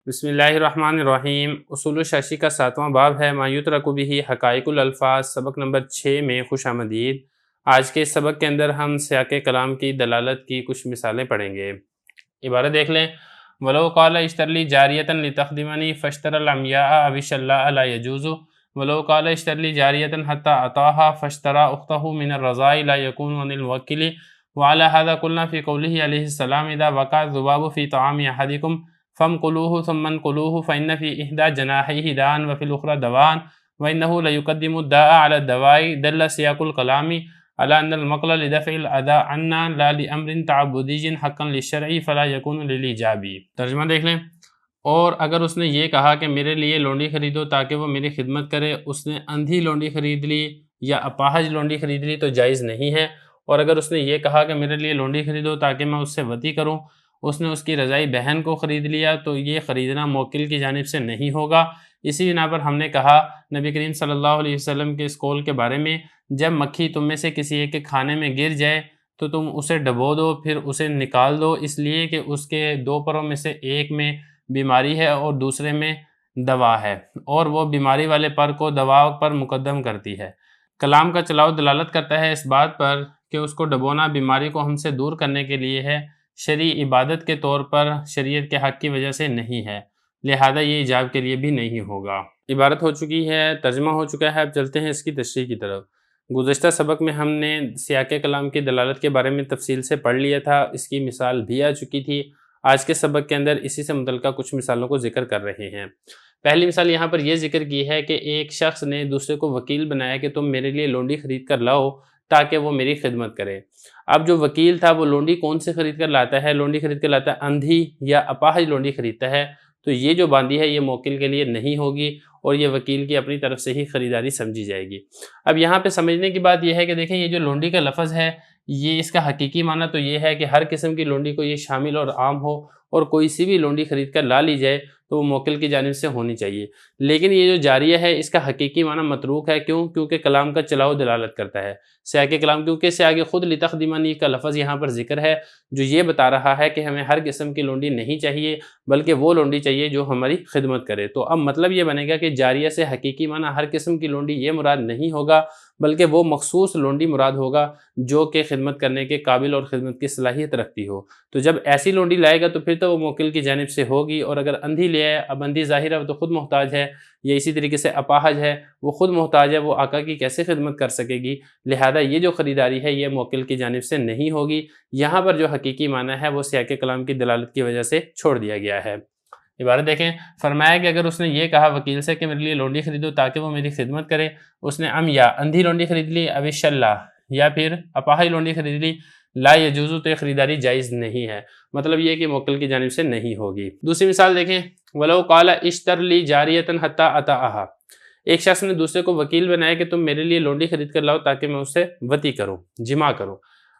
بسم اللہ الرحمن الرحیم۔ اصول الشاشی کا 7واں باب ہے ما یترک بہ حقائق الالفاظ، سبق نمبر 6 میں خوش آمدید۔ آج کے اس سبق کے اندر ہم سیاق کلام کی دلالت کی کچھ مثالیں پڑھیں گے۔ عبارت دیکھ لیں۔ ولو قال اشتر لی جاریۃ لتخدمنی فاشترى العمیاء او الشلاء لا يجوز، ولو قال اشتر لی جاریۃ حتى اعطاها فاشترى اخته من الرضاء لا يكون عن الوکیل، وعلى هذا قلنا في قوله علیہ السلام اذا وقع الذباب في طعام احدكم فانقلوه ثم انقلوه فإن في إحدى جناحيه داء وفي الأخرى دواء وإنه ليقدم الداء على الدواء، دل سياق الكلام على أن المقل لدفع الأذى عنا لا لأمر تعبدي حقا للشرع فلا يكون للإيجاب۔ ترجمہ دیکھ لیں۔ اور اگر اس نے یہ کہا کہ میرے لیے لونڈی خریدو تاکہ وہ میری خدمت کرے، اس نے اندھی لونڈی خرید لی یا اپاہج لونڈی خرید لی تو جائز نہیں ہے۔ اور اگر اس نے یہ کہا کہ میرے لیے لونڈی خریدو تاکہ میں اس سے وطی کروں، اس نے اس کی رضائی بہن کو خرید لیا تو یہ خریدنا موکل کی جانب سے نہیں ہوگا۔ اسی بنا پر ہم نے کہا نبی کریم صلی اللہ علیہ وسلم کے اس قول کے بارے میں، جب مکھی تم میں سے کسی ایک کے کھانے میں گر جائے تو تم اسے ڈبو دو، پھر اسے نکال دو، اس لیے کہ اس کے دو پروں میں سے ایک میں بیماری ہے اور دوسرے میں دوا ہے، اور وہ بیماری والے پر کو دوا پر مقدم کرتی ہے۔ کلام کا چلاؤ دلالت کرتا ہے اس بات پر کہ اس کو ڈبونا بیماری کو ہم سے دور کرنے کے لیے ہے، شرعی عبادت کے طور پر شریعت کے حق کی وجہ سے نہیں ہے، لہذا یہ ایجاب کے لیے بھی نہیں ہوگا۔ عبارت ہو چکی ہے، ترجمہ ہو چکا ہے، اب چلتے ہیں اس کی تشریح کی طرف۔ گزشتہ سبق میں ہم نے سیاق کلام کی دلالت کے بارے میں تفصیل سے پڑھ لیا تھا، اس کی مثال بھی آ چکی تھی۔ آج کے سبق کے اندر اسی سے متعلقہ کچھ مثالوں کو ذکر کر رہے ہیں۔ پہلی مثال یہاں پر یہ ذکر کی ہے کہ ایک شخص نے دوسرے کو وکیل بنایا کہ تم میرے لیے لونڈی خرید کر لاؤ تاکہ وہ میری خدمت کرے۔ اب جو وکیل تھا وہ لونڈی کون سے خرید کر لاتا ہے؟ لونڈی خرید کر لاتا ہے اندھی یا اپاہج لونڈی خریدتا ہے، تو یہ جو باندھی ہے یہ موکل کے لیے نہیں ہوگی اور یہ وکیل کی اپنی طرف سے ہی خریداری سمجھی جائے گی۔ اب یہاں پہ سمجھنے کی بات یہ ہے کہ دیکھیں، یہ جو لونڈی کا لفظ ہے یہ اس کا حقیقی معنی تو یہ ہے کہ ہر قسم کی لونڈی کو یہ شامل اور عام ہو، اور کوئی سی بھی لونڈی خرید کر لا لی جائے تو وہ موکل کی جانب سے ہونی چاہیے۔ لیکن یہ جو جاریہ ہے اس کا حقیقی معنی متروک ہے، کیوں؟ کیونکہ کلام کا چلاؤ دلالت کرتا ہے، سیاق کلام، کیونکہ اس سے آگے خود لتخدمنی کا لفظ یہاں پر ذکر ہے جو یہ بتا رہا ہے کہ ہمیں ہر قسم کی لونڈی نہیں چاہیے بلکہ وہ لونڈی چاہیے جو ہماری خدمت کرے۔ تو اب مطلب یہ بنے گا کہ جاریہ سے حقیقی معنی ہر قسم کی لونڈی یہ مراد نہیں ہوگا بلکہ وہ مخصوص لونڈی مراد ہوگا جو کہ خدمت کرنے کے قابل اور خدمت کی صلاحیت رکھتی ہو۔ تو جب ایسی لونڈی لائے گا تو پھر تو وہ موکل کی جانب سے ہوگی، اور اگر اندھی لے آئے، اب اندھی ظاہر ہے تو خود محتاج ہے، یا اسی طریقے سے اپاہج ہے وہ خود محتاج ہے، وہ آقا کی کیسے خدمت کر سکے گی؟ لہذا یہ جو خریداری ہے یہ موکل کی جانب سے نہیں ہوگی۔ یہاں پر جو حقیقی معنی ہے وہ سیاق کلام کی دلالت کی وجہ سے چھوڑ دیا گیا ہے۔ عبارت دیکھیں، فرمایا کہ اگر اس نے یہ کہا وکیل سے کہ میرے لیے لونڈی خریدو تاکہ وہ میری خدمت کرے، اس نے یا اندھی لونڈی خرید لی، اب شلا یا پھر اپاہج لونڈی خرید لی، لا یجوز، تو یہ خریداری جائز نہیں ہے، مطلب یہ کہ موکل کی جانب سے نہیں ہوگی۔ دوسری مثال دیکھیں، ولو قال اشتر لی جاریۃ حتی اطاعہا، ایک شخص نے دوسرے کو وکیل بنایا کہ تم میرے لیے لونڈی خرید کر لاؤ تاکہ میں اس سے وطی کروں، جمع کروں۔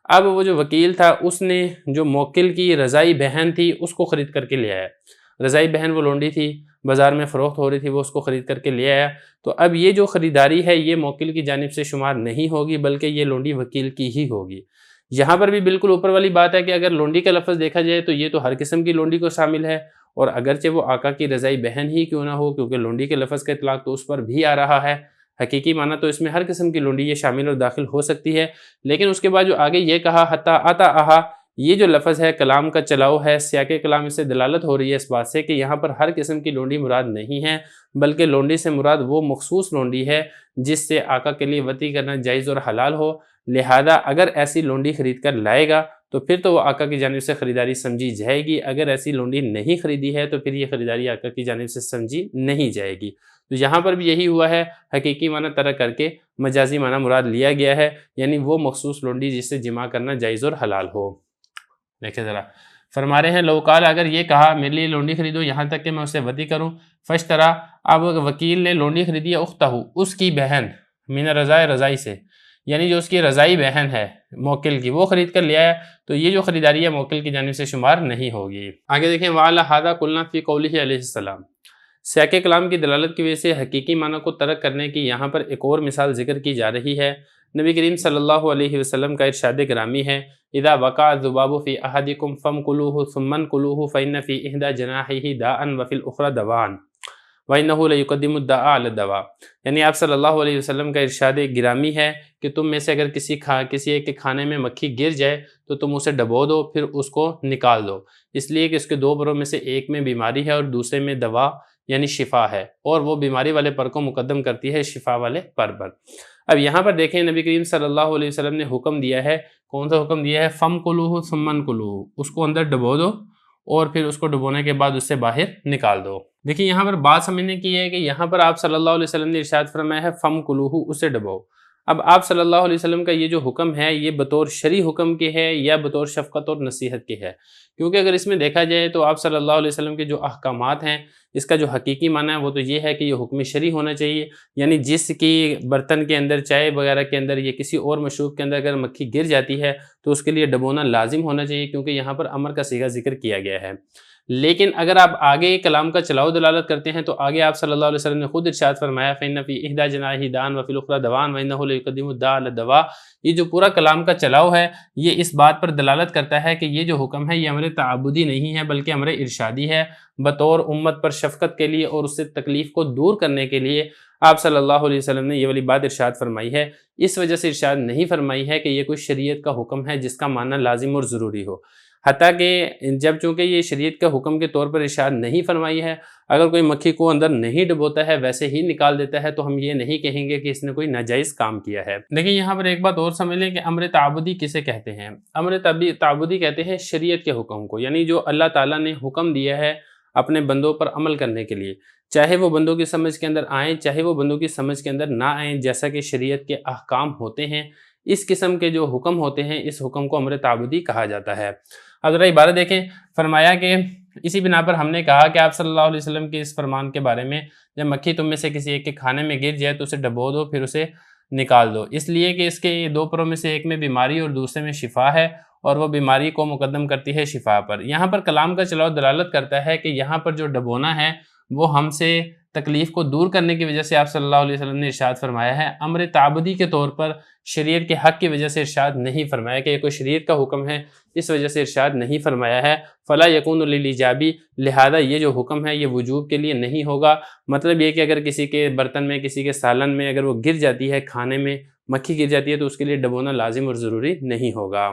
اب وہ جو وکیل تھا اس نے جو موکل کی رضائی بہن تھی اس کو خرید کر کے لے آیا، رضائی بہن وہ لونڈی تھی، بازار میں فروخت ہو رہی تھی، وہ اس کو خرید کر کے لے آیا، تو اب یہ جو خریداری ہے یہ موکل کی جانب سے شمار نہیں ہوگی بلکہ یہ لونڈی وکیل کی ہی ہوگی۔ یہاں پر بھی بالکل اوپر والی بات ہے کہ اگر لونڈی کا لفظ دیکھا جائے تو یہ تو ہر قسم کی لونڈی کو شامل ہے، اور اگرچہ وہ آقا کی رضائی بہن ہی کیوں نہ ہو، کیونکہ لونڈی کے لفظ کا اطلاق تو اس پر بھی آ رہا ہے، حقیقی معنی تو اس میں ہر قسم کی لونڈی یہ شامل اور داخل ہو سکتی ہے۔ لیکن اس کے بعد جو آگے یہ کہا حتی اطاعہا، یہ جو لفظ ہے کلام کا چلاؤ ہے، سیاق کلام اس سے دلالت ہو رہی ہے اس بات سے کہ یہاں پر ہر قسم کی لونڈی مراد نہیں ہے بلکہ لونڈی سے مراد وہ مخصوص لونڈی ہے جس سے آقا کے لیے وطی کرنا جائز اور حلال ہو۔ لہذا اگر ایسی لونڈی خرید کر لائے گا تو پھر تو وہ آقا کی جانب سے خریداری سمجھی جائے گی، اگر ایسی لونڈی نہیں خریدی ہے تو پھر یہ خریداری آقا کی جانب سے سمجھی نہیں جائے گی۔ تو یہاں پر بھی یہی ہوا ہے، حقیقی معنی ترک کر کے مجازی معنی مراد لیا گیا ہے، یعنی وہ مخصوص لونڈی جس سے جمع کرنا جائز اور حلال ہو۔ دیکھیں ذرا، فرما رہے ہیں لو قال، اگر یہ کہا میرے لیے لونڈی خریدو یہاں تک کہ میں اسے وطی کروں، فاشترا، اب وکیل نے لونڈی خریدی اختہ، اس کی بہن، من الرضاء، رضائی سے، یعنی جو اس کی رضائی بہن ہے موکل کی، وہ خرید کر لے آیا، تو یہ جو خریداری ہے موکل کی جانب سے شمار نہیں ہوگی۔ آگے دیکھیں، وعلی ھذا قلنا فی قولہ علیہ السلام، سیاق کلام کی دلالت کی وجہ سے حقیقی معنی کو ترک کرنے کی یہاں پر ایک اور مثال ذکر کی جا رہی ہے۔ نبی کریم صلی اللہ علیہ وسلم کا ارشاد گرامی ہے، اذا وقع الذباب فی احدکم فامکلوہ ثم انکلوہ فإن فی احدی جناحیہ داء وفی الاخری دواء وَإِنَّهُ لَيُقَدِّمُ الدَّاءَ عَلَى الدَّوَاءِ، یعنی آپ صلی اللہ علیہ وسلم کا ارشاد گرامی ہے کہ تم میں سے اگر کسی ایک کے کھانے میں مکھی گر جائے تو تم اسے ڈبو دو، پھر اس کو نکال دو، اس لیے کہ اس کے دو پروں میں سے ایک میں بیماری ہے اور دوسرے میں دوا یعنی شفا ہے، اور وہ بیماری والے پر کو مقدم کرتی ہے شفا والے پر۔ اب یہاں پر دیکھیں نبی کریم صلی اللہ علیہ وسلم نے حکم دیا ہے، کون سا حکم دیا ہے؟ فَمْكُلُوهُ ثُمَّ انْكُلُوهُ، اس کو اندر ڈبو دو اور پھر اس کو ڈبونے کے بعد اس سے باہر نکال دو۔ دیکھیں یہاں پر بات سمجھنے کی ہے کہ یہاں پر آپ صلی اللہ علیہ وسلم نے ارشاد فرمایا ہے فَمْكُلُوهُ، اسے ڈبو۔ اب آپ صلی اللہ علیہ وسلم کا یہ جو حکم ہے یہ بطور شرعی حکم کے ہے یا بطور شفقت اور نصیحت کے ہے؟ کیونکہ اگر اس میں دیکھا جائے تو آپ صلی اللہ علیہ وسلم کے جو احکامات ہیں اس کا جو حقیقی معنی ہے وہ تو یہ ہے کہ یہ حکم شرعی ہونا چاہیے، یعنی جس کی برتن کے اندر، چائے وغیرہ کے اندر یا کسی اور مشروب کے اندر اگر مکھی گر جاتی ہے تو اس کے لیے ڈبونا لازم ہونا چاہیے، کیونکہ یہاں پر امر کا صیغہ ذکر کیا گیا ہے۔ لیکن اگر آپ آگے کلام کا چلاؤ دلالت کرتے ہیں تو آگے آپ صلی اللہ علیہ وسلم نے خود ارشاد فرمایا فَإِنَّ فِي إِحْدَى جَنَاحِهِ دَاءً وَفِي الْأُخْرَى دَوَاءً وَإِنَّهُ لَيُقَدِّمُ الدَّاءَ عَلَى الدَّوَاءِ، یہ جو پورا کلام کا چلاؤ ہے یہ اس بات پر دلالت کرتا ہے کہ یہ جو حکم ہے یہ امر تعبدی نہیں ہے بلکہ امر ارشادی ہے، بطور امت پر شفقت کے لیے اور اس سے تکلیف کو دور کرنے کے لیے آپ صلی اللہ علیہ وسلم نے یہ والی بات ارشاد فرمائی ہے۔ اس وجہ سے ارشاد نہیں فرمائی ہے کہ یہ کوئی شریعت کا حکم ہے جس کا معنی لازم اور ضروری ہو، حتیٰ کہ جب چونکہ یہ شریعت کا حکم کے طور پر ارشاد نہیں فرمائی ہے، اگر کوئی مکھی کو اندر نہیں ڈبوتا ہے ویسے ہی نکال دیتا ہے تو ہم یہ نہیں کہیں گے کہ اس نے کوئی ناجائز کام کیا ہے۔ دیکھیں یہاں پر ایک بات اور سمجھ لیں کہ امر تعبدی کسے کہتے ہیں؟ امر تعبدی کہتے ہیں شریعت کے حکم کو، یعنی جو اللہ تعالیٰ نے حکم دیا ہے اپنے بندوں پر عمل کرنے کے لیے، چاہے وہ بندوں کی سمجھ کے اندر آئیں چاہے وہ بندوں کی سمجھ کے اندر نہ آئیں، جیسا کہ شریعت کے احکام ہوتے ہیں، اس قسم کے جو حکم ہوتے ہیں اس حکم کو امر تعبدی کہا جاتا ہے۔ اب ذرا عبارت دیکھیں، فرمایا کہ اسی بنا پر ہم نے کہا کہ آپ صلی اللہ علیہ وسلم کے اس فرمان کے بارے میں جب مکھی تم میں سے کسی ایک کے کھانے میں گر جائے تو اسے ڈبو دو پھر اسے نکال دو، اس لیے کہ اس کے دو پروں میں سے ایک میں بیماری اور دوسرے میں شفا ہے اور وہ بیماری کو مقدم کرتی ہے شفا پر۔ یہاں پر کلام کا چلاؤ دلالت کرتا ہے کہ یہاں پر جو ڈبونا ہے وہ ہم سے تکلیف کو دور کرنے کی وجہ سے آپ صلی اللہ علیہ وسلم نے ارشاد فرمایا ہے، امر تعبدی کے طور پر شریعت کے حق کی وجہ سے ارشاد نہیں فرمایا کہ یہ کوئی شریعت کا حکم ہے، اس وجہ سے ارشاد نہیں فرمایا ہے۔ فلا یکون للایجابی، لہذا یہ جو حکم ہے یہ وجوب کے لیے نہیں ہوگا، مطلب یہ کہ اگر کسی کے برتن میں کسی کے سالن میں اگر وہ گر جاتی ہے، کھانے میں مکھی گر جاتی ہے تو اس کے لیے ڈبونا لازم اور ضروری نہیں ہوگا۔